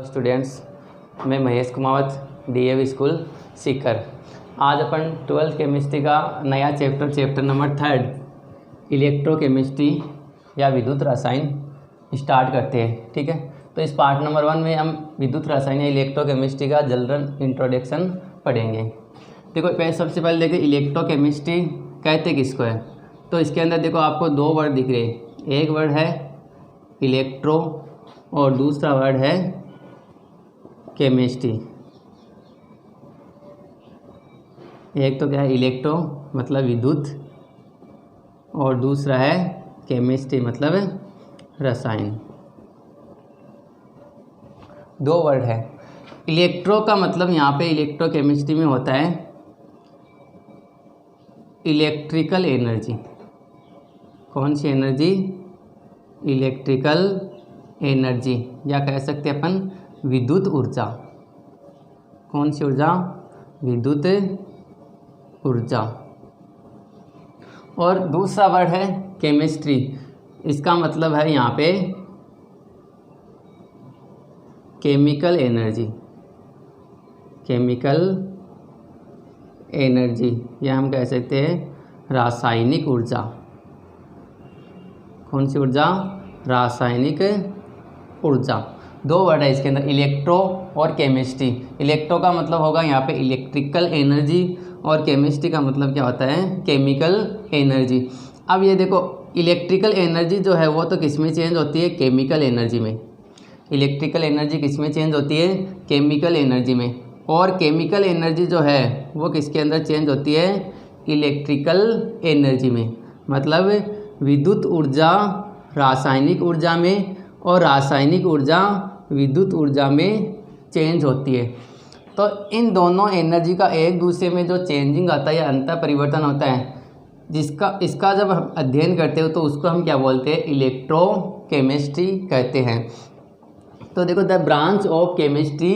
Students, मैं Mahesh Kumawat, DAV school Sikar. आज अपन 12th chemistry का नया चैप्टर नंबर 3 इलेक्ट्रोकेमिस्ट्री या विद्युत रसायन स्टार्ट करते हैं। ठीक है, तो इस पार्ट नंबर 1 में हम विद्युत रसायन या इलेक्ट्रोकेमिस्ट्री का जनरल इंट्रोडक्शन पढ़ेंगे। देखो सबसे पहले देखिए इलेक्ट्रोकेमिस्ट्री कहते किसको है। तो इसके अंदर देखो आपको दो वर्ड दिख रहे हैं, एक वर्ड है इलेक्ट्रो और दूसरा वर्ड है केमिस्ट्री। एक तो क्या है इलेक्ट्रो मतलब विद्युत और दूसरा है केमिस्ट्री मतलब रसायन। दो वर्ड है। इलेक्ट्रो का मतलब यहाँ पे इलेक्ट्रोकेमिस्ट्री में होता है इलेक्ट्रिकल एनर्जी। कौन सी एनर्जी? इलेक्ट्रिकल एनर्जी, या कह सकते हैं अपन विद्युत ऊर्जा। कौन सी ऊर्जा? विद्युत ऊर्जा। और दूसरा वर्ड है केमिस्ट्री। इसका मतलब है यहाँ पे केमिकल एनर्जी। केमिकल एनर्जी या हम कह सकते हैं रासायनिक ऊर्जा। कौन सी ऊर्जा? रासायनिक ऊर्जा। दो वर्ड है इसके अंदर, इलेक्ट्रो और केमिस्ट्री। इलेक्ट्रो का मतलब होगा यहाँ पे इलेक्ट्रिकल एनर्जी और केमिस्ट्री का मतलब क्या होता है? Chemical energy. अब ये देखो इलेक्ट्रिकल एनर्जी जो है वो तो किस में चेंज होती है? केमिकल एनर्जी में। इलेक्ट्रिकल एनर्जी किस में चेंज होती है? केमिकल एनर्जी में। और केमिकल एनर्जी जो है वो किसके अंदर चेंज होती है? इलेक्ट्रिकल एनर्जी में। मतलब विद्युत ऊर्जा रासायनिक ऊर्जा में और रासायनिक ऊर्जा विद्युत ऊर्जा में चेंज होती है। तो इन दोनों एनर्जी का एक दूसरे में जो चेंजिंग आता है या अंतर परिवर्तन होता है, इसका जब हम अध्ययन करते हो तो उसको हम क्या बोलते हैं? इलेक्ट्रोकेमिस्ट्री कहते हैं। तो देखो the branch of chemistry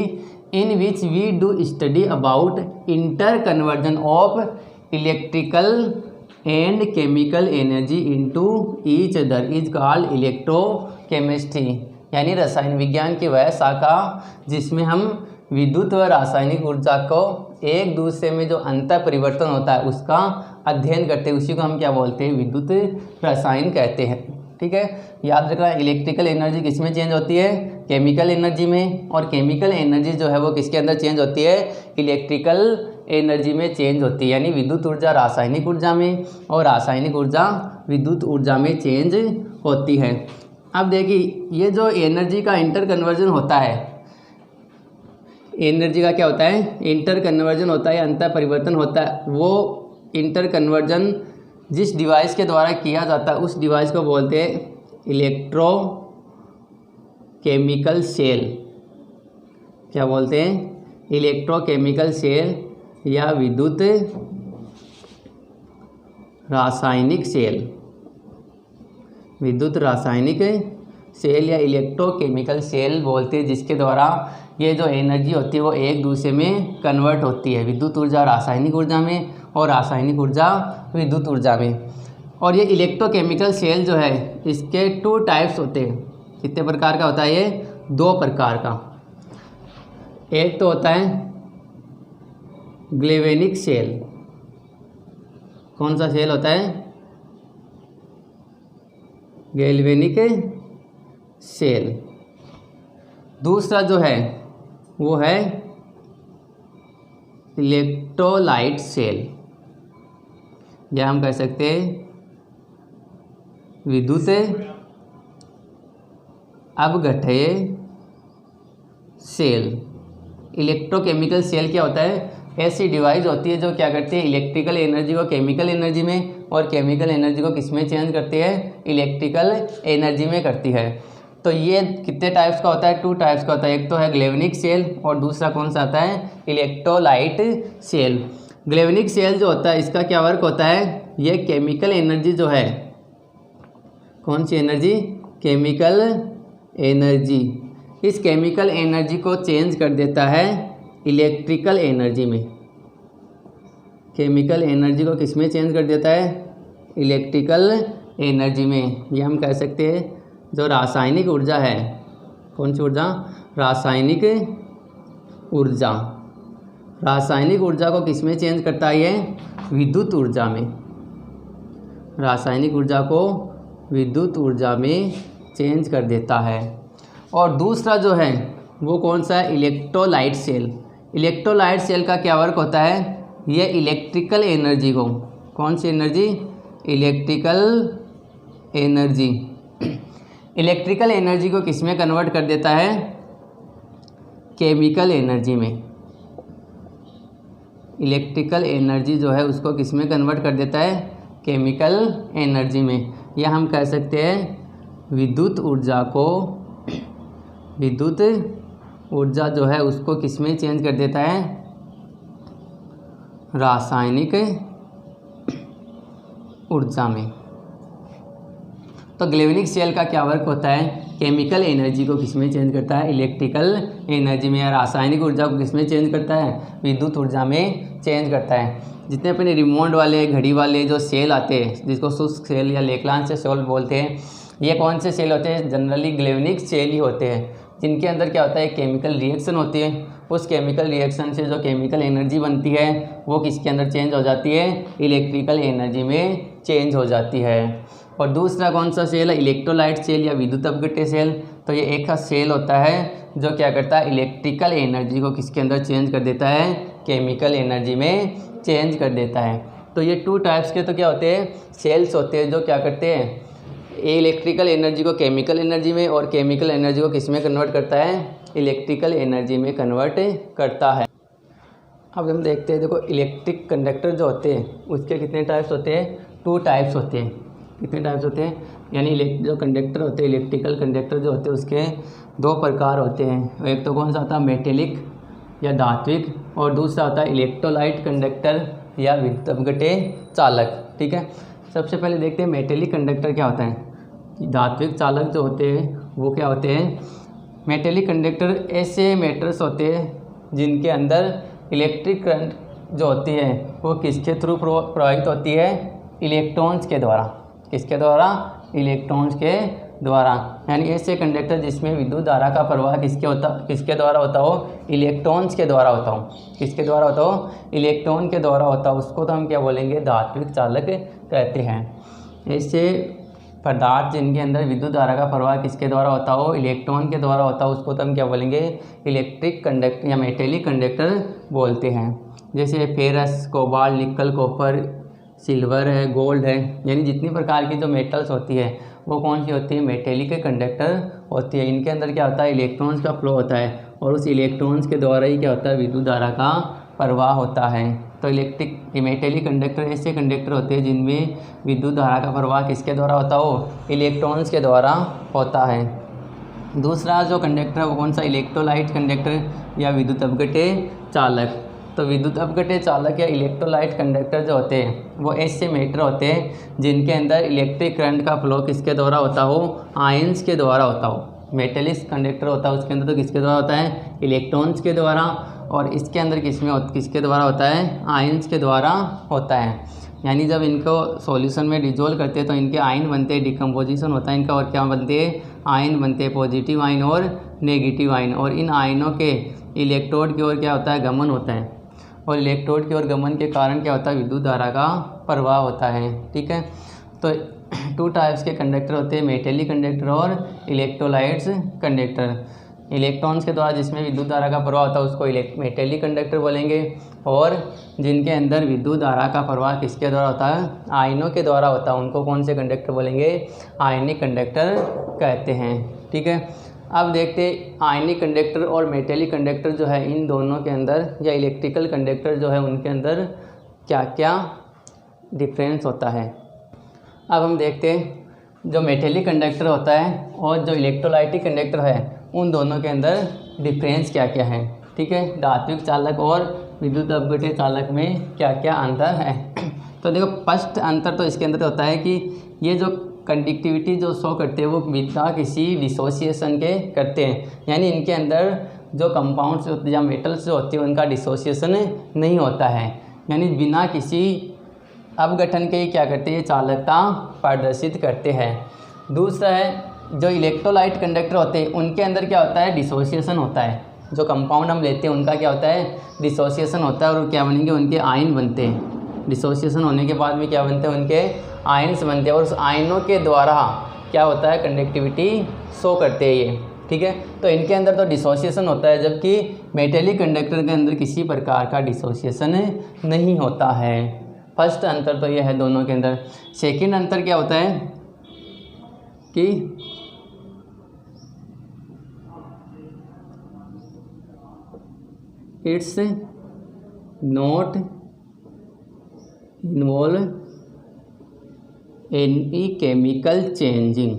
in which we do study about interconversion of electrical and chemical energy into each other is called electrochemistry. यानी रसायन विज्ञान की वह शाखा जिसमें हम विद्युत व रासायनिक ऊर्जा को एक दूसरे में जो अंतर परिवर्तन होता है उसका अध्ययन करते हैं, उसी को हम क्या बोलते हैं? विद्युत रसायन कहते हैं। ठीक है, याद रखना इलेक्ट्रिकल एनर्जी किस में चेंज होती है? केमिकल एनर्जी में। और केमिकल एनर्जी जो है वो किसके अंदर चेंज होती है? इलेक्ट्रिकल एनर्जी में चेंज होती है। यानी विद्युत ऊर्जा रासायनिक ऊर्जा में और रासायनिक ऊर्जा विद्युत ऊर्जा में चेंज होती है। अब देखिए ये जो एनर्जी का इंटर कन्वर्जन होता है, एनर्जी का क्या होता है? इंटर कन्वर्जन होता है, अंतर परिवर्तन होता है। वो इंटर कन्वर्जन जिस डिवाइस के द्वारा किया जाता है उस डिवाइस को बोलते हैं इलेक्ट्रो केमिकल सेल। क्या बोलते हैं? इलेक्ट्रोकेमिकल सेल या विद्युत रासायनिक सेल। विद्युत रासायनिक सेल या इलेक्ट्रोकेमिकल सेल बोलते हैं, जिसके द्वारा ये जो एनर्जी होती है वो एक दूसरे में कन्वर्ट होती है, विद्युत ऊर्जा रासायनिक ऊर्जा में और रासायनिक ऊर्जा विद्युत ऊर्जा में। और ये इलेक्ट्रोकेमिकल सेल जो है इसके 2 टाइप्स होते हैं। कितने प्रकार का होता है ये? 2 प्रकार का। एक तो होता है ग्लेवेनिक सेल। कौन सा सेल होता है? Galvanic cell. दूसरा जो है वो है इलेक्ट्रोलाइट सेल, या हम कह सकते हैं विद्युत अपघट्य सेल। इलेक्ट्रोकेमिकल सेल क्या होता है? ऐसी डिवाइस होती है जो क्या करती है? इलेक्ट्रिकल एनर्जी को केमिकल एनर्जी में और केमिकल एनर्जी को किस में चेंज करती है? इलेक्ट्रिकल एनर्जी में करती है। तो ये कितने टाइप्स का होता है? 2 टाइप्स का होता है। एक तो है ग्लेवेनिक सेल और दूसरा कौन सा आता है? Electrolyte cell. ग्लेवेनिक सेल जो होता है इसका क्या वर्क होता है? ये केमिकल एनर्जी जो है, कौन सी एनर्जी? Chemical energy. इस केमिकल एनर्जी को चेंज कर देता है इलेक्ट्रिकल एनर्जी में। केमिकल एनर्जी को किस में चेंज कर देता है? इलेक्ट्रिकल एनर्जी में। ये हम कह सकते हैं जो रासायनिक ऊर्जा है, कौन सी ऊर्जा? रासायनिक ऊर्जा, रासायनिक ऊर्जा को किस में चेंज करता है? ये विद्युत ऊर्जा में, रासायनिक ऊर्जा को विद्युत ऊर्जा में चेंज कर देता है। और दूसरा जो है वो कौन सा है? Electrolyte cell. इलेक्ट्रोलाइट सेल का क्या वर्क होता है? ये इलेक्ट्रिकल एनर्जी को, कौन सी energy? Electrical energy, electrical energy को किस में कन्वर्ट कर देता है? केमिकल एनर्जी में। इलेक्ट्रिकल एनर्जी जो है उसको किस में कन्वर्ट कर देता है? केमिकल एनर्जी में। या हम कह सकते हैं विद्युत ऊर्जा को, विद्युत ऊर्जा जो है उसको किस में चेंज कर देता है? रासायनिक ऊर्जा में। तो गैल्वेनिक सेल का क्या वर्क होता है? केमिकल एनर्जी को किस में चेंज करता है? इलेक्ट्रिकल एनर्जी में। या रासायनिक ऊर्जा को किस में चेंज करता है? विद्युत ऊर्जा में चेंज करता है। जितने अपने रिमोट वाले, घड़ी वाले जो सेल आते हैं, जिसको शुष्क सेल या लेक्लांश सेल बोलते हैं, ये कौन से सेल होते हैं? जनरली गैल्वेनिक सेल ही होते हैं, जिनके अंदर क्या होता है? केमिकल रिएक्शन होती है। उस केमिकल रिएक्शन से जो केमिकल एनर्जी बनती है वो किसके अंदर चेंज हो जाती है? इलेक्ट्रिकल एनर्जी में चेंज हो जाती है। और दूसरा कौन सा सेल है? इलेक्ट्रोलाइट सेल या विद्युत अपघट्य सेल। तो ये एक सेल होता है जो क्या करता है? इलेक्ट्रिकल एनर्जी को किसके अंदर चेंज कर देता है? केमिकल एनर्जी में चेंज कर देता है। तो ये 2 टाइप्स के तो क्या होते हैं? सेल्स होते हैं जो क्या करते हैं? इलेक्ट्रिकल एनर्जी को केमिकल एनर्जी में और केमिकल एनर्जी को किस में कन्वर्ट करता है? इलेक्ट्रिकल एनर्जी में कन्वर्ट करता है। अब हम देखते हैं, देखो इलेक्ट्रिक कंडक्टर जो होते हैं उसके कितने टाइप्स होते हैं? 2 टाइप्स होते हैं। कितने टाइप्स होते हैं? यानी जो कंडक्टर होते हैं, इलेक्ट्रिकल कंडक्टर जो होते हैं उसके 2 प्रकार होते हैं। एक तो कौन सा होता है? मेटेलिक या धात्विक, और दूसरा होता है इलेक्ट्रोलाइट कंडक्टर या विद्युत अपघट्य चालक। ठीक है, सबसे पहले देखते हैं मेटेलिक कंडक्टर क्या होता है। धात्विक चालक जो होते हैं वो क्या होते हैं? मेटेलिक कंडक्टर ऐसे मेटल्स होते हैं जिनके अंदर इलेक्ट्रिक करंट जो होती है वो किसके थ्रू प्रवाहित होती है? इलेक्ट्रॉन्स के द्वारा। किसके द्वारा? इलेक्ट्रॉन्स के द्वारा। यानी ऐसे कंडक्टर जिसमें विद्युत धारा का प्रवाह किसके द्वारा होता हो? इलेक्ट्रॉन्स के द्वारा होता हो। किसके द्वारा होता हो? इलेक्ट्रॉन के द्वारा होता हो। उसको तो हम क्या बोलेंगे? धात्विक चालक कहते हैं। ऐसे पदार्थ जिनके अंदर विद्युत धारा का प्रवाह किसके द्वारा होता हो? इलेक्ट्रॉन के द्वारा होता हो, उसको तो हम क्या बोलेंगे? इलेक्ट्रिक कंडक्टर या मेटेलिक कंडक्टर बोलते हैं। जैसे फेरस, कोबाल्ट, निकल, कॉपर, सिल्वर है, गोल्ड है, यानी जितनी प्रकार की जो मेटल्स होती है वो कौन सी होती है? मेटेलिक कंडक्टर होती है। इनके अंदर क्या होता है? इलेक्ट्रॉन्स का फ्लो होता है और उस इलेक्ट्रॉन्स के द्वारा ही क्या होता है? विद्युत धारा का प्रवाह होता है। तो मेटेलिक कंडक्टर ऐसे कंडक्टर होते हैं जिनमें विद्युत धारा का प्रवाह किसके द्वारा होता हो? इलेक्ट्रॉन्स के द्वारा होता है। दूसरा जो कंडक्टर है वो कौन सा? इलेक्ट्रोलाइट कंडक्टर या विद्युत अपघट्य चालक। तो विद्युत अपघट्य चालक या इलेक्ट्रोलाइट कंडक्टर जो होते हैं वो ऐसे मेटर होते हैं जिनके अंदर इलेक्ट्रिक करंट का फ्लो किसके द्वारा होता हो? आयंस के द्वारा होता हो। मेटेलिक कंडक्टर होता है उसके अंदर तो किसके द्वारा होता है? इलेक्ट्रॉन्स के द्वारा। और इसके अंदर किसके द्वारा होता है? आयंस के द्वारा होता है। यानी जब इनको सॉल्यूशन में डिजोल्व करते हैं तो इनके आयन बनते हैं, डिकम्पोजिशन होता है इनका, और क्या बनते हैं? आयन बनते हैं, पॉजिटिव आयन और नेगेटिव आयन। और इन आयनों के इलेक्ट्रोड की ओर क्या होता है? गमन होता है। और इलेक्ट्रोड की ओर गमन के कारण क्या होता है? विद्युत धारा का प्रवाह होता है। ठीक है, तो 2 टाइप्स के कंडक्टर होते हैं, मेटेलिक कंडक्टर और इलेक्ट्रोलाइट्स कंडक्टर। इलेक्ट्रॉन्स के द्वारा जिसमें विद्युत धारा का प्रवाह होता है उसको मेटेलिक कंडक्टर बोलेंगे, और जिनके अंदर विद्युत धारा का प्रवाह किसके द्वारा होता है? आयनों के द्वारा होता है, उनको कौन से कंडक्टर बोलेंगे? आयनिक कंडक्टर कहते हैं। ठीक है, अब देखते हैं आयनिक कंडक्टर और मेटेलिक कंडक्टर जो है इन दोनों के अंदर, या इलेक्ट्रिकल कंडक्टर जो है उनके अंदर क्या क्या डिफरेंस होता है। अब हम देखते हैं जो मेटेलिक कंडक्टर होता है और जो इलेक्ट्रोलाइटिक कंडक्टर है उन दोनों के अंदर डिफरेंस क्या क्या है। ठीक है, धात्विक चालक और विद्युत अपघट्य चालक में क्या क्या अंतर है। तो देखो, फर्स्ट अंतर तो इसके अंदर होता है कि ये जो कंडक्टिविटी जो शो करते हैं वो बिना किसी डिसोसिएशन के करते हैं। यानी इनके अंदर जो कंपाउंड्स या मेटल्स जो होती हैं उनका डिसोसिएशन नहीं होता है, यानी बिना किसी अपघटन के क्या करते हैं? चालकता प्रदर्शित करते हैं। दूसरा है जो इलेक्ट्रोलाइट कंडक्टर होते हैं उनके अंदर क्या होता है, डिसोसिएशन होता है। जो कंपाउंड हम लेते हैं उनका क्या होता है, डिसोसिएशन होता है, और क्या बनेंगे, उनके आयन बनते हैं। डिसोसिएशन होने के बाद में क्या बनते हैं, उनके आयन्स बनते हैं, और उस आयनों के द्वारा क्या होता है, कंडक्टिविटी शो करते हैं ये, ठीक है। तो इनके अंदर तो डिसोसिएशन होता है, जबकि मेटेलिक कंडक्टर के अंदर किसी प्रकार का डिसोसिएशन नहीं होता है। फर्स्ट अंतर तो ये है दोनों के अंदर। सेकंड अंतर क्या होता है कि it's not involve any chemical changing.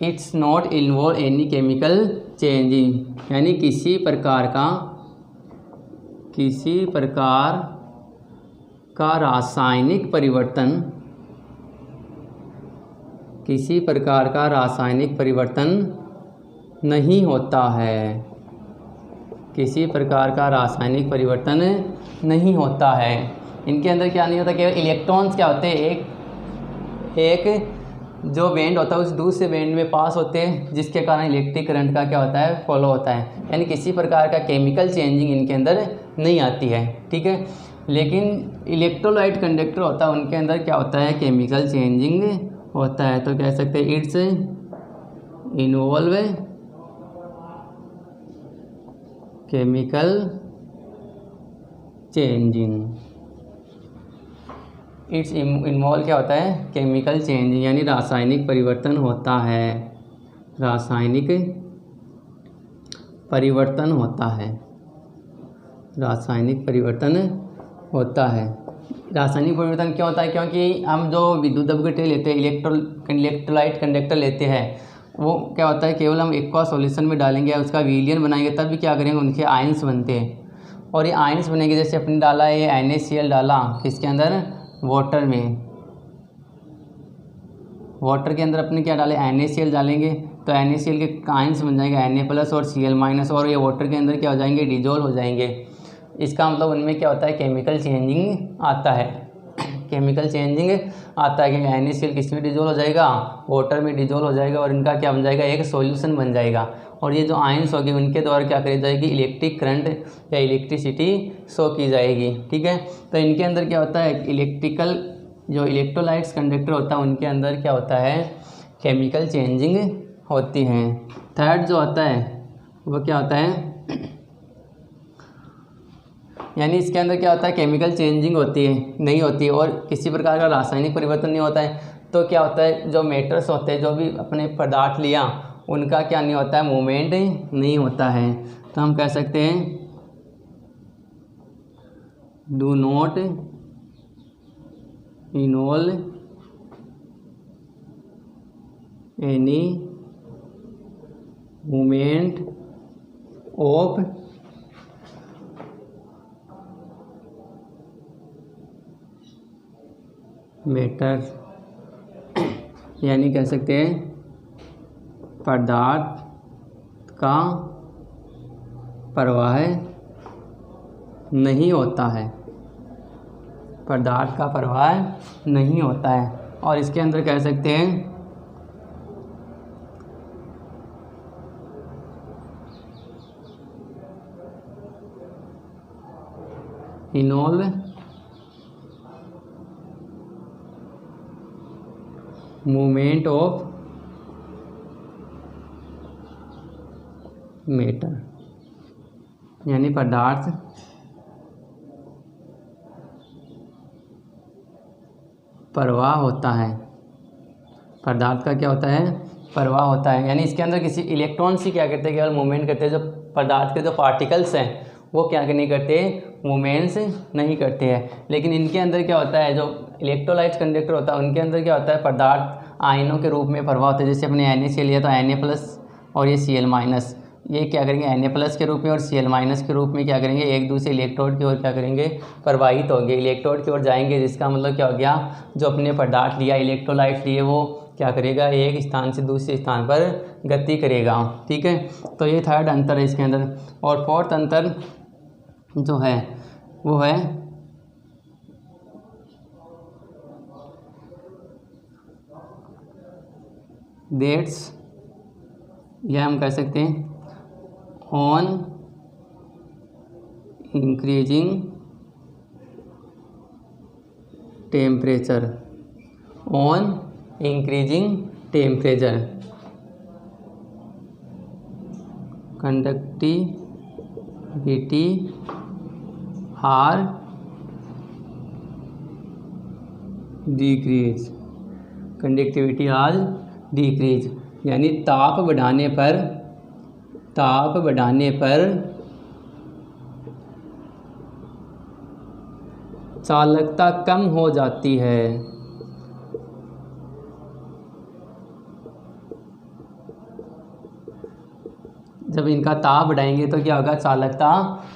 It's not involve any chemical changing, यानी किसी प्रकार का रासायनिक परिवर्तन, किसी प्रकार का रासायनिक परिवर्तन नहीं होता है, किसी प्रकार का रासायनिक परिवर्तन नहीं होता है। इनके अंदर क्या नहीं होता, केवल इलेक्ट्रॉन्स क्या होते हैं, एक जो बैंड होता है उस दूसरे बैंड में पास होते हैं, जिसके कारण इलेक्ट्रिक करंट का क्या होता है, फॉलो होता है। यानी किसी प्रकार का केमिकल चेंजिंग इनके अंदर नहीं आती है, ठीक है। लेकिन इलेक्ट्रोलाइट कंडक्टर होता है उनके अंदर क्या होता है, केमिकल चेंजिंग होता है। तो कह सकते हैं it's involve chemical changing. It's involve क्या होता है, केमिकल चेंजिंग, यानी रासायनिक परिवर्तन होता है, रासायनिक परिवर्तन होता है, रासायनिक परिवर्तन होता है। रासायनिक परिवर्तन क्यों होता है, क्योंकि हम जो विद्युत अपघट्य लेते हैं, इलेक्ट्रोलाइट कंडक्टर लेते हैं, वो क्या होता है, केवल हम एक्वा सॉल्यूशन में डालेंगे, उसका विलयन बनाएंगे, तब भी क्या करेंगे, उनके आयंस बनते हैं। और ये आयंस बनेंगे, जैसे अपने डाला है ये NaCl डाला किसके अंदर, वाटर में, वाटर के अंदर अपने क्या डाले, NaCl डालेंगे, तो NaCl के आयंस बन जाएंगे Na+ और Cl-, और ये वाटर के अंदर क्या हो जाएंगे, डिजोल्व हो जाएंगे। इसका मतलब उनमें क्या होता है, केमिकल चेंजिंग आता है, केमिकल चेंजिंग आता है, क्योंकि NaCl किस में डिजोल्व हो जाएगा, वाटर में डिजोल्व हो जाएगा, और इनका क्या बन जाएगा, एक सॉल्यूशन बन जाएगा। और ये जो आयंस होगी उनके द्वारा क्या करी जाएगी, इलेक्ट्रिक करंट या इलेक्ट्रिसिटी शो की जाएगी, ठीक है। तो इनके अंदर क्या होता है, इलेक्ट्रिकल जो इलेक्ट्रोलाइट्स कंडक्टर होता है उनके अंदर क्या होता है, केमिकल चेंजिंग होती है। थर्ड जो होता है वो क्या होता है, यानी इसके अंदर क्या होता है, केमिकल चेंजिंग होती है, नहीं होती है, और किसी प्रकार का रासायनिक परिवर्तन नहीं होता है। तो क्या होता है, जो मैटर्स होते हैं, जो भी अपने पदार्थ लिया, उनका क्या नहीं होता है, मूवमेंट नहीं होता है। तो हम कह सकते हैं do not involve any movement of matter, यानी कह सकते हैं पदार्थ का प्रवाह नहीं होता है, पदार्थ का प्रवाह नहीं होता है। और इसके अंदर कह सकते हैं इन्वॉल्व मूवमेंट ऑफ मैटर, यानी पदार्थ प्रवाह होता है, पदार्थ का क्या होता है, प्रवाह होता है। यानी इसके अंदर किसी इलेक्ट्रॉन्स ही क्या करते हैं, केवल मूवमेंट करते हैं, जो पदार्थ के जो पार्टिकल्स हैं वो क्या नहीं करते, मूवमेंट्स नहीं करते हैं। लेकिन इनके अंदर क्या होता है, जो इलेक्ट्रोलाइट कंडक्टर होता है उनके अंदर क्या होता है, पदार्थ आयनों के रूप में प्रवाह होता है। जैसे अपने NaCl लिया तो Na+ और ये Cl-, ये क्या करेंगे, Na+ के रूप में और Cl- के रूप में क्या करेंगे, एक दूसरे इलेक्ट्रोड की ओर क्या करेंगे, प्रवाहित होंगे, इलेक्ट्रोड की ओर जाएंगे। जिसका मतलब क्या हो गया, जो अपने पदार्थ लिया, इलेक्ट्रोलाइट लिए, वो क्या करेगा, एक स्थान से दूसरे स्थान पर गति करेगा, ठीक है। तो ये थर्ड अंतर है इसके अंदर। और फोर्थ अंतर जो है वो है दैट्स, यह हम कह सकते हैं on increasing temperature, on increasing temperature conductivity are decrease, conductivity are decrease, यानी ताप बढ़ाने पर चालकता कम हो जाती है। जब इनका ताप बढ़ाएंगे तो क्या होगा, चालकता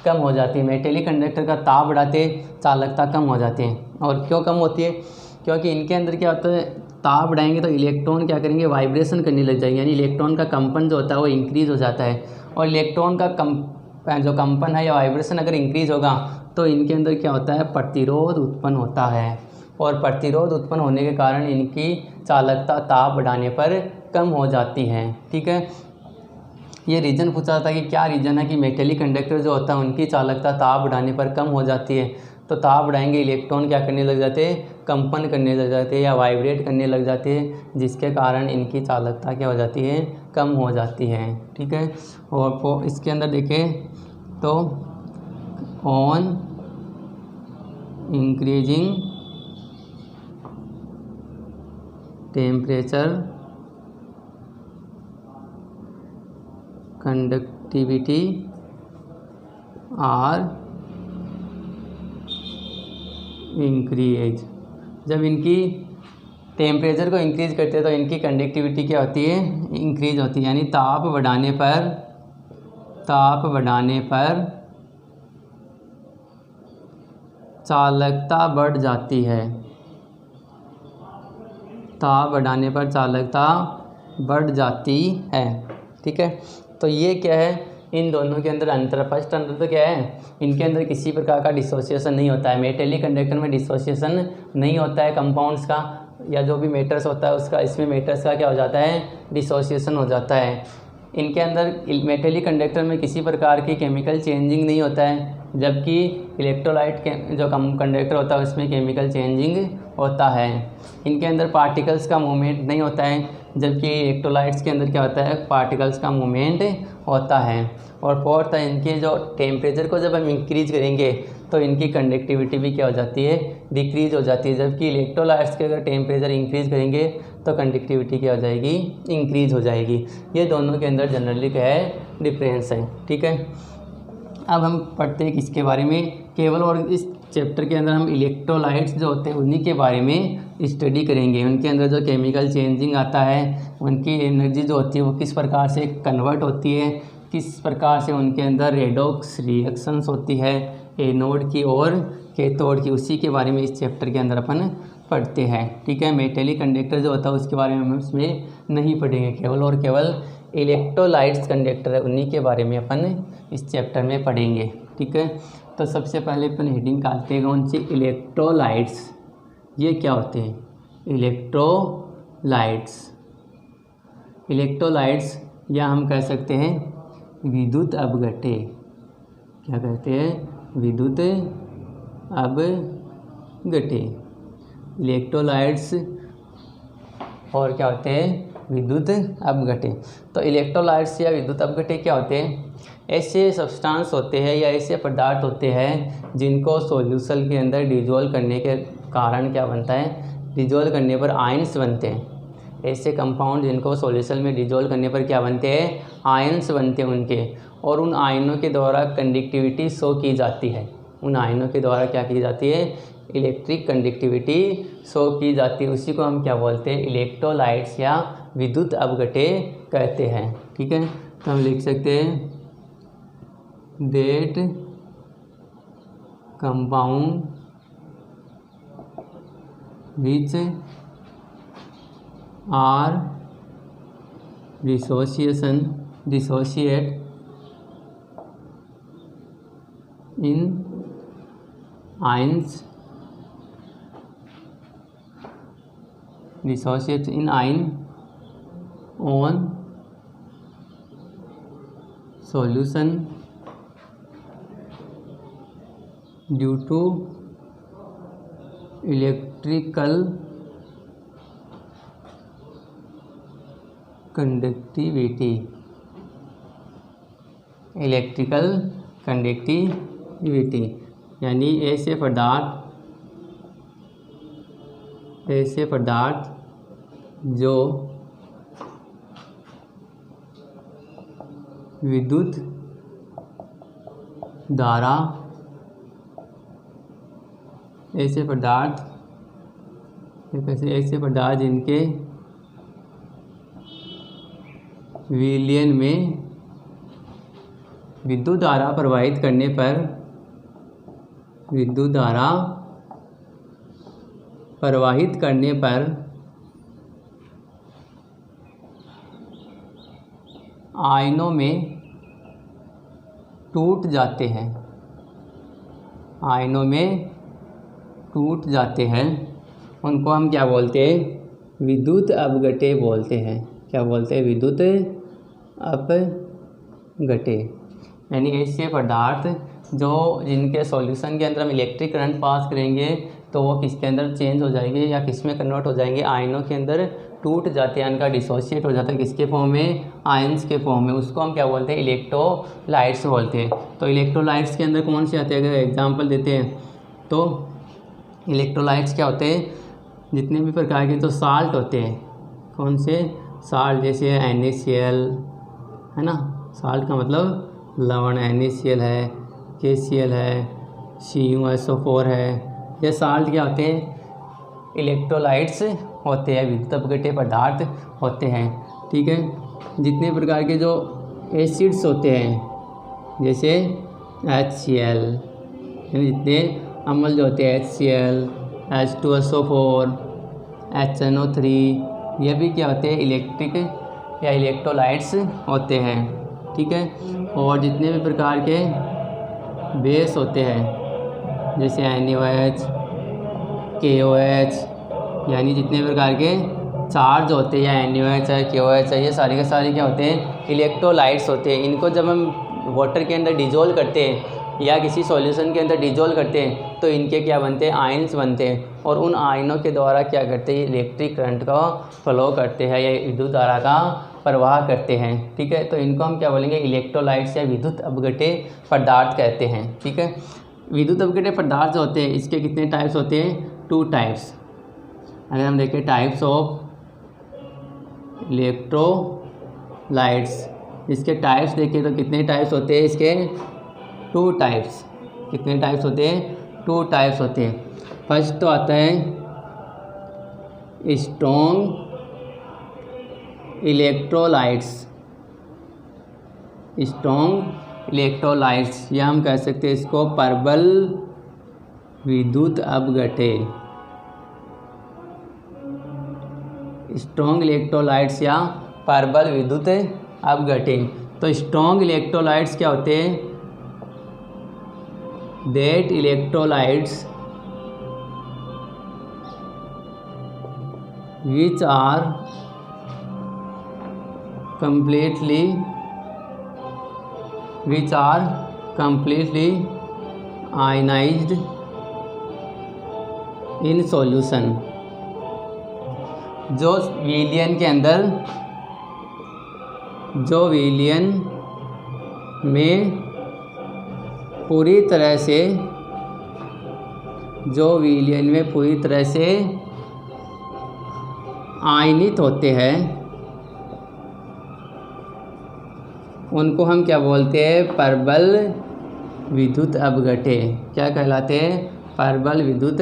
कम हो जाती है। मेटलिक कंडक्टर का ताप बढ़ाते चालकता कम हो जाती है। और क्यों कम होती है, क्योंकि इनके अंदर क्या होता है, ताप बढ़ाएंगे तो इलेक्ट्रॉन क्या करेंगे, वाइब्रेशन करने लग जाएंगे, यानी इलेक्ट्रॉन का कंपन जो होता है वो इंक्रीज़ हो जाता है। और इलेक्ट्रॉन का जो कंपन है या वाइब्रेशन अगर इंक्रीज़ होगा तो इनके अंदर क्या होता है, प्रतिरोध उत्पन्न होता है। और प्रतिरोध उत्पन्न होने के कारण इनकी चालकता ताप बढ़ाने पर कम हो जाती है। ठीक है, ये रीज़न पूछा था कि क्या रीज़न है कि मेटलिक कंडक्टर जो होता है उनकी चालकता ताप बढ़ाने पर कम हो जाती है। तो ताप बढ़ाएंगे इलेक्ट्रॉन क्या करने लग जाते हैं, कंपन करने लग जाते हैं या वाइब्रेट करने लग जाते हैं, जिसके कारण इनकी चालकता क्या हो जाती है, कम हो जाती है। ठीक है, और इसके अंदर देखें तो on increasing temperature conductivity are increase, जब इनकी टेम्परेचर को इंक्रीज करते हैं तो इनकी कंडक्टिविटी क्या होती है, इंक्रीज होती है, यानी ताप बढ़ाने पर चालकता बढ़ जाती है। ताप बढ़ाने पर चालकता बढ़ जाती है। ठीक है, तो ये क्या है, इन दोनों के अंदर अंतर। फर्स्ट अंतर तो क्या है, इनके अंदर किसी प्रकार का डिसोसिएशन नहीं होता है। मेटेलिक कंडक्टर में डिसोसिएशन नहीं होता है कंपाउंड्स का या जो भी मेटर्स होता है उसका, इसमें मेटर्स का क्या हो जाता है, डिसोसिएशन हो जाता है। इनके अंदर मेटेलिक कंडक्टर में किसी प्रकार की केमिकल चेंजिंग नहीं होता है, जबकि इलेक्ट्रोलाइट के जो कंडक्टर होता है उसमें केमिकल चेंजिंग होता है। इनके अंदर पार्टिकल्स का मूवमेंट नहीं होता है, जबकि इलेक्ट्रोलाइट्स के अंदर क्या होता है, पार्टिकल्स का मूवमेंट होता है। और फोर्थ है, इनके जो टेम्परेचर को जब हम इंक्रीज करेंगे तो इनकी कंडक्टिविटी भी क्या हो जाती है, डिक्रीज हो जाती है, जबकि इलेक्ट्रोलाइट्स के अगर टेम्परेचर इंक्रीज करेंगे तो कंडक्टिविटी क्या हो जाएगी, इंक्रीज हो जाएगी। ये दोनों के अंदर जनरली क्या है, डिफरेंस है। ठीक है, अब हम पढ़ते हैं किसके बारे में, केवल, और इस चैप्टर के अंदर हम इलेक्ट्रोलाइट्स जो होते हैं उन्हीं के बारे में स्टडी करेंगे। उनके अंदर जो केमिकल चेंजिंग आता है, उनकी एनर्जी जो होती है वो किस प्रकार से कन्वर्ट होती है, किस प्रकार से उनके अंदर रेडॉक्स रिएक्शंस होती है एनोड की और कैथोड की, उसी के बारे में इस चैप्टर के अंदर अपन पढ़ते हैं। ठीक है, मेटेलिक कंडक्टर जो होता है उसके बारे में हम इसमें नहीं पढ़ेंगे, केवल और केवल इलेक्ट्रोलाइट्स कंडक्टर है उन्हीं के बारे में अपन इस चैप्टर में पढ़ेंगे। ठीक है, तो सबसे पहले अपन हेडिंग निकालते हैं कौन सी, इलेक्ट्रोलाइट्स। ये क्या होते हैं, इलेक्ट्रोलाइट्स या हम कह सकते हैं विद्युत अपघटे। क्या कहते हैं, विद्युत अपघटे। इलेक्ट्रोलाइट्स और क्या होते हैं, विद्युत अपघटे। तो इलेक्ट्रोलाइट्स या विद्युत अपघटे क्या होते हैं, ऐसे सब्सटेंस होते हैं या ऐसे पदार्थ होते हैं जिनको सॉल्यूशन के अंदर डिजोल्व करने के कारण क्या बनता है, डिजोल्व करने पर आयंस बनते हैं। ऐसे कंपाउंड जिनको सॉल्यूशन में डिजोल्व करने पर क्या बनते हैं, आयंस बनते हैं उनके, और उन आयनों के द्वारा कंडक्टिविटी शो की जाती है। उन आयनों के द्वारा क्या की जाती है, इलेक्ट्रिक कंडक्टिविटी शो की जाती है। उसी को हम क्या बोलते हैं, इलेक्ट्रोलाइट्स या विद्युत अपघटे कहते हैं। ठीक है, तो हम लिख सकते हैं that compound which are dissociate in ions, dissociate in ion on solution due to electrical conductivity. Electrical conductivity यानी ऐसे पदार्थ जो विद्युत धारा, ऐसे पदार्थ जिनके विलयन में विद्युत धारा प्रवाहित करने पर आयनों में टूट जाते हैं, उनको हम क्या बोलते हैं? विद्युत अपघटे बोलते हैं। क्या बोलते हैं? विद्युत अपघटे। यानी ऐसे पदार्थ जो जिनके सॉल्यूशन के अंदर हम इलेक्ट्रिक करंट पास करेंगे तो वो किसके अंदर चेंज हो जाएंगे या किस में कन्वर्ट हो जाएंगे? आयनों के अंदर टूट जाते हैं, उनका डिसोशिएट हो जाता है। किसके फॉर्म में? आयंस के फॉर्म में। उसको हम क्या बोलते हैं? इलेक्ट्रोलाइट्स बोलते हैं। तो इलेक्ट्रोलाइट्स के अंदर कौन से आते हैं? अगर एग्जाम्पल देते हैं तो इलेक्ट्रोलाइट्स क्या होते हैं? जितने भी प्रकार के जो साल्ट होते हैं, कौन से साल्ट? जैसे NaCl है ना, साल्ट का मतलब लवण, NaCl है, KCl है, CuSO4 है। ये साल्ट क्या होते हैं? इलेक्ट्रोलाइट्स होते हैं, विद्युत अपघटे पदार्थ होते हैं। ठीक है। जितने प्रकार के जो एसिड्स होते हैं जैसे HCl, जितने अम्ल जो होते हैं HCl, H2SO4, HNO3, ये भी क्या होते हैं? इलेक्ट्रिक या इलेक्ट्रोलाइट्स होते हैं। ठीक है। और जितने भी प्रकार के बेस होते हैं जैसे NaOH, KOH, यानी जितने प्रकार के चार्ज होते हैं या NaOH है, KOH है, ये सारे के सारे क्या होते हैं? इलेक्ट्रोलाइट्स होते हैं। इनको जब हम वाटर के अंदर डिजोल्व करते हैं या किसी सॉल्यूशन के अंदर डिजोल्व करते हैं तो इनके क्या बनते हैं? आयंस बनते हैं, और उन आयनों के द्वारा क्या करते हैं? इलेक्ट्रिक करंट का फ्लो करते हैं या विद्युत धारा का प्रवाह करते हैं। ठीक है। तो इनको हम क्या बोलेंगे? इलेक्ट्रोलाइट्स या विद्युत अपघटे पदार्थ कहते हैं। ठीक है। विद्युत अपघटे पदार्थ जो होते हैं इसके कितने टाइप्स होते हैं? 2 टाइप्स। अगर हम देखें टाइप्स ऑफ इलेक्ट्रोलाइट्स, इसके टाइप्स देखें तो कितने टाइप्स होते हैं? इसके 2 टाइप्स। कितने टाइप्स होते हैं? 2 टाइप्स होते हैं। फर्स्ट तो आता है स्ट्रॉन्ग इलेक्ट्रोलाइट्स। स्ट्रॉन्ग इलेक्ट्रोलाइट्स या हम कह सकते हैं इसको प्रबल विद्युत अपघटे। स्ट्रॉन्ग इलेक्ट्रोलाइट्स या प्रबल विद्युत अपघटे। तो स्ट्रॉन्ग इलेक्ट्रोलाइट्स क्या होते हैं? That electrolytes which are completely ionized in solution। जो विलयन में पूरी तरह से आयनित होते हैं, उनको हम क्या बोलते हैं? प्रबल विद्युत अपघटे। क्या कहलाते हैं? प्रबल विद्युत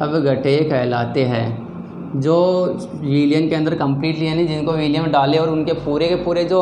अपघटे कहलाते हैं। जो विलयन के अंदर कम्प्लीटली यानी जिनको विलयन में डाले और उनके पूरे के पूरे जो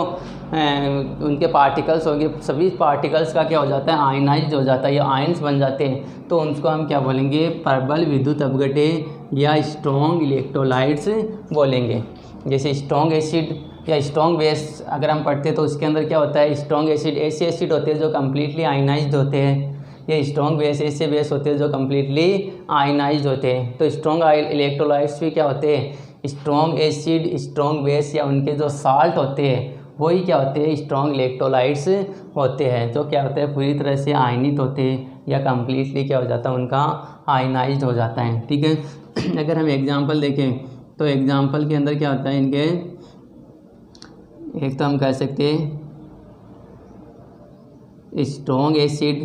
उनके पार्टिकल्स होंगे, सभी पार्टिकल्स का क्या हो जाता है? आयनाइज्ड हो जाता है या आयंस बन जाते हैं। तो उनको हम क्या बोलेंगे? प्रबल विद्युत अपघटे या स्ट्रॉन्ग इलेक्ट्रोलाइट्स बोलेंगे। जैसे स्ट्रॉन्ग एसिड या स्ट्रॉन्ग बेस अगर हम पढ़ते हैं तो उसके अंदर क्या होता है? स्ट्रॉन्ग एसिड ऐसे एसिड होते हैं जो कम्प्लीटली आयनाइज्ड होते हैं, ये स्ट्रॉन्ग बेस ऐसे बेस होते हैं जो कम्प्लीटली आयनाइज होते हैं। तो स्ट्रॉन्ग इलेक्ट्रोलाइट्स भी क्या होते हैं, स्ट्रॉन्ग एसिड, स्ट्रॉन्ग बेस या उनके जो साल्ट होते हैं वही क्या होते हैं, स्ट्रॉन्ग इलेक्ट्रोलाइट्स होते हैं, जो क्या होते हैं पूरी तरह से आयनित होते हैं या कम्प्लीटली क्या हो जाता है उनका आयनाइज्ड हो जाता है। ठीक है, अगर हम एग्जांपल देखें तो एग्जांपल के अंदर क्या होता है इनके, एक तो हम कह सकते हैं स्ट्रॉन्ग एसिड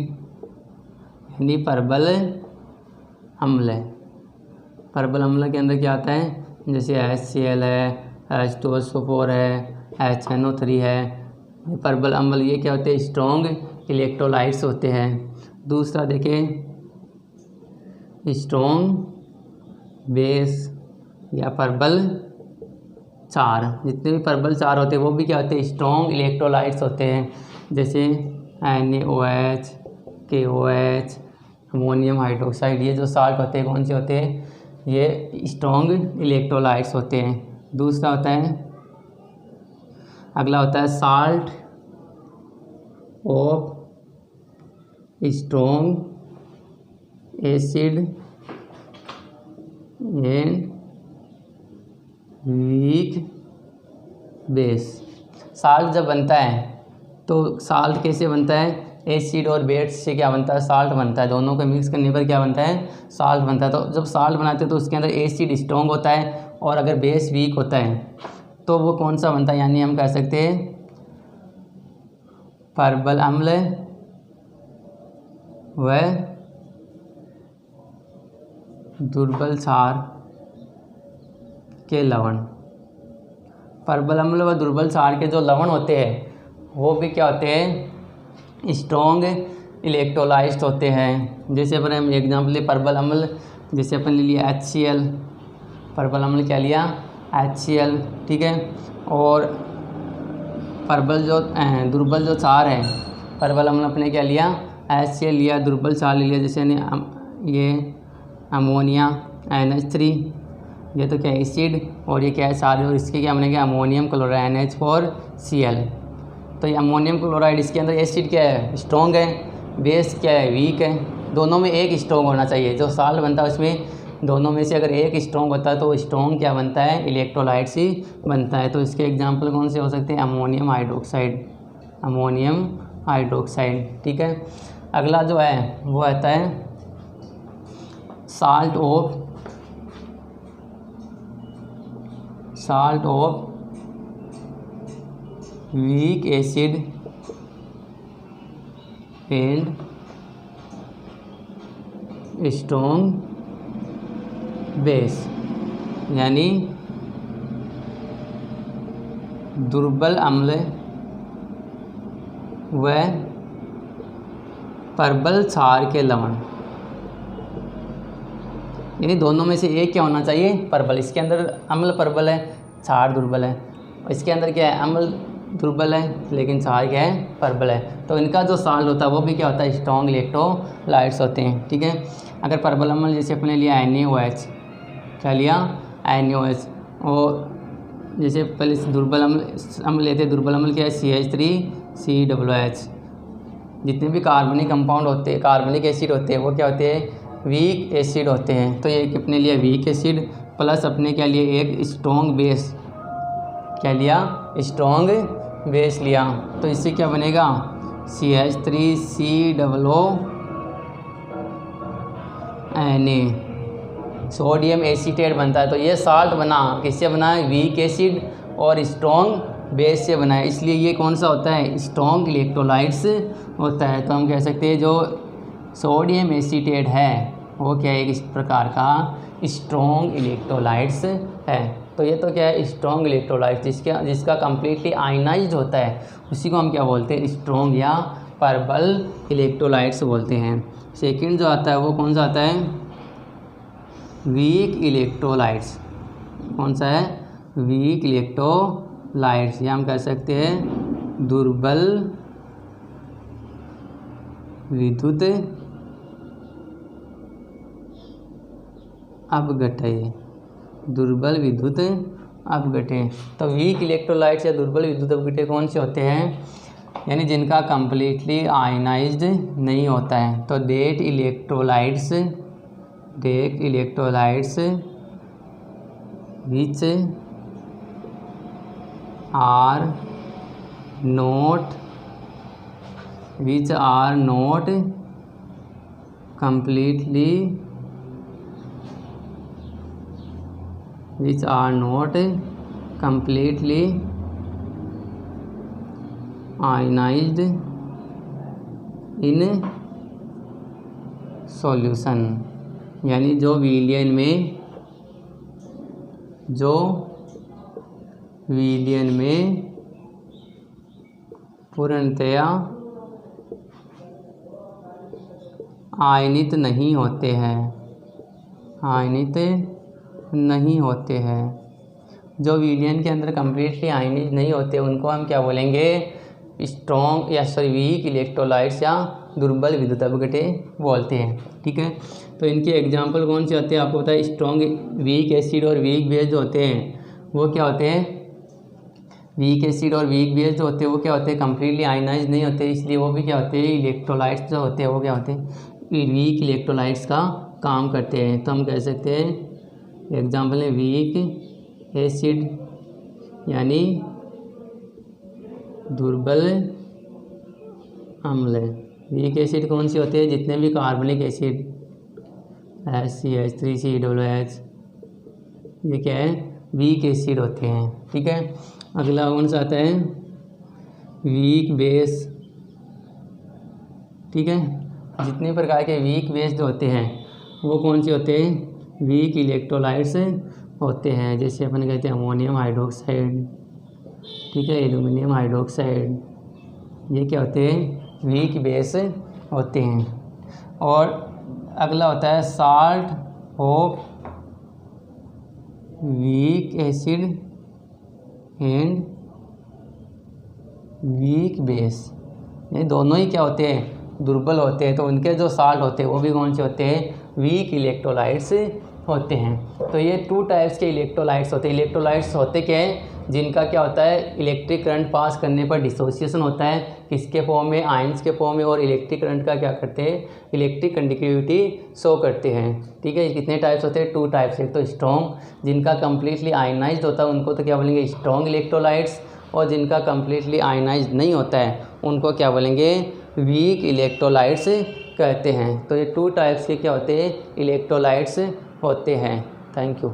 यानी परबल अम्ल। परबल अम्ल के अंदर क्या आता है, जैसे HCl है, H2SO4 है, HNO3 है, ये परबल अम्ल ये क्या होते हैं, स्ट्रॉन्ग इलेक्ट्रोलाइट्स होते हैं। दूसरा देखें स्ट्रॉन्ग बेस या परबल चार, जितने भी परबल चार होते हैं वो भी क्या होते हैं, स्ट्रॉन्ग इलेक्ट्रोलाइट्स होते हैं, जैसे NaOH, KOH, अमोनियम हाइड्रोक्साइड, ये जो साल्ट होते हैं कौन से होते हैं, ये स्ट्रॉन्ग इलेक्ट्रोलाइट्स होते हैं। दूसरा होता है, अगला होता है salt of strong acid and weak base. Salt जब बनता है तो साल्ट कैसे बनता है, एसिड और बेस से क्या बनता है, साल्ट बनता है, दोनों को मिक्स करने पर क्या बनता है, साल्ट बनता है। तो जब साल्ट बनाते हैं तो उसके अंदर एसिड स्ट्रॉन्ग होता है और अगर बेस वीक होता है तो वो कौन सा बनता है, यानी हम कह सकते हैं परबल अम्ल व दुर्बल क्षार के लवण। परबल अम्ल व दुर्बल क्षार के जो लवण होते हैं वो भी क्या होते हैं, स्ट्रॉन्ग इलेक्ट्रोलाइट्स होते हैं। जैसे अपन हम एग्जाम्पल ले परबल अम्ल, जैसे अपन ले लिया HCl, परबल अम्ल क्या लिया HCl, ठीक है। और परबल जो दुर्बल जो क्षार है, परबल अम्ल अपने क्या लिया HCl लिया, दुर्बल क्षार ले लिया, जैसे ये अमोनिया NH3, ये तो क्या एसिड और ये क्या है क्षार, और इसके क्या बनेगा अमोनियम क्लोराइड NH4Cl। तो ये अमोनियम क्लोराइड इसके अंदर एसिड क्या है, स्ट्रॉन्ग है, बेस क्या है, वीक है। दोनों में एक स्ट्रॉन्ग होना चाहिए, जो साल्ट बनता है उसमें दोनों में से अगर एक स्ट्रॉन्ग होता है तो स्ट्रॉन्ग क्या बनता है, इलेक्ट्रोलाइट्स ही बनता है। तो इसके एग्जांपल कौन से हो सकते हैं, अमोनियम हाइड्रोक्साइड, अमोनियम हाइड्रोक्साइड, ठीक है। अगला जो है वो आता है salt of weak acid and strong base, यानी दुर्बल अम्ल व परबल क्षार के लवण, यानी दोनों में से एक क्या होना चाहिए, परबल। इसके अंदर अम्ल परबल है, क्षार दुर्बल है, इसके अंदर क्या है अम्ल दुर्बल है लेकिन क्षार क्या है, परबल है। तो इनका जो साल्ट होता है वो भी क्या होता है, स्ट्रॉन्ग इलेक्ट्रोलाइट्स होते हैं, ठीक है। अगर परबल अम्ल जैसे अपने लिया NaOH, क्या लिया NaOH, और जैसे पहले दुर्बल अम्ल लेते हैं, दुर्बल अम्ल क्या है CH3COOH। जितने भी कार्बनिक कंपाउंड होते हैं, कार्बनिक एसिड होते हैं वो क्या होते हैं, वीक एसिड होते हैं। तो ये अपने लिए वीक एसिड प्लस अपने क्या लिए एक स्ट्रॉन्ग बेस, क्या लिया स्ट्रॉन्ग बेस लिया, तो इससे क्या बनेगा CH3COONA, सोडियम एसीटेट बनता है। तो ये साल्ट बना किससे बना है, वीक एसिड और स्ट्रॉन्ग बेस से बना है, इसलिए ये कौन सा होता है, स्ट्रॉन्ग इलेक्ट्रोलाइट्स होता है। तो हम कह सकते हैं जो सोडियम एसीटेट है वो क्या है, एक इस प्रकार का स्ट्रॉन्ग इलेक्ट्रोलाइट्स है। तो ये तो क्या है, स्ट्रॉन्ग इलेक्ट्रोलाइट्स, जिसका कम्प्लीटली आयनाइज्ड होता है उसी को हम क्या बोलते हैं, स्ट्रॉन्ग या परबल इलेक्ट्रोलाइट्स बोलते हैं। सेकंड जो आता है वो कौन सा आता है, वीक इलेक्ट्रोलाइट्स। कौन सा है, वीक इलेक्ट्रोलाइट्स, या हम कह सकते हैं दुर्बल विद्युत अपघटय, दुर्बल विद्युत अपघटय। तो वीक इलेक्ट्रोलाइट्स या दुर्बल विद्युत अपघटय कौन से होते हैं, यानी जिनका कंप्लीटली आयनाइज्ड नहीं होता है। तो that electrolytes which are not completely ionized in solution, यानी जो विलयन में पूर्णतया आयनित नहीं होते हैं, जो विलयन के अंदर कम्प्लीटली आयनित नहीं होते उनको हम क्या बोलेंगे, वीक इलेक्ट्रोलाइट्स या दुर्बल विद्युत अपघटे बोलते हैं। ठीक है, तो इनके एग्जांपल कौन से होते हैं आपको पता है। स्ट्रॉन्ग वीक एसिड और वीक बेस जो होते हैं वो क्या होते हैं, वीक एसिड और वीक बेस जो होते हैं वो क्या होते हैं, कम्प्लीटली आयनाइज नहीं होते, इसलिए वो भी क्या होते हैं, इलेक्ट्रोलाइट्स जो होते हैं वो क्या होते हैं, वीक इलेक्ट्रोलाइट्स का काम करते हैं। तो हम कह सकते हैं एग्जाम्पल है वीक एसिड यानी दुर्बल अम्ल। वीक एसिड कौन सी होते हैं, जितने भी कार्बनिक एसिड HCH3COOH ये क्या है, वीक एसिड होते हैं। ठीक है, अगला कौन सा आता है, वीक बेस। ठीक है, जितने प्रकार के वीक बेस जो होते हैं वो कौन से होते हैं, वीक इलेक्ट्रोलाइट्स होते हैं। जैसे अपन कहते हैं अमोनियम हाइड्रोक्साइड, ठीक है, एल्यूमिनियम हाइड्रोक्साइड, ये क्या होते हैं, वीक बेस होते हैं। और अगला होता है salt of weak acid and weak base, ये दोनों ही क्या होते हैं, दुर्बल होते हैं। तो उनके जो साल्ट होते हैं वो भी कौन से होते हैं, वीक इलेक्ट्रोलाइट्स होते हैं। तो ये 2 टाइप्स के इलेक्ट्रोलाइट्स होते हैं। इलेक्ट्रोलाइट्स होते क्या हैं, जिनका क्या होता है, इलेक्ट्रिक करंट पास करने पर डिसोसिएशन होता है, किसके फॉर्म में, आयंस के फॉर्म में, और इलेक्ट्रिक करंट का क्या करते हैं, इलेक्ट्रिक कंडक्टिविटी शो करते हैं। ठीक है, कितने टाइप्स होते हैं, 2 टाइप्स। एक तो स्ट्रॉन्ग, जिनका कम्प्लीटली आयनाइज्ड होता है उनको तो क्या बोलेंगे, स्ट्रॉन्ग इलेक्ट्रोलाइट्स, और जिनका कम्प्लीटली आयनाइज्ड नहीं होता है उनको क्या बोलेंगे, वीक इलेक्ट्रोलाइट्स कहते हैं। तो ये 2 टाइप्स के क्या होते हैं, इलेक्ट्रोलाइट्स होते हैं। Thank you.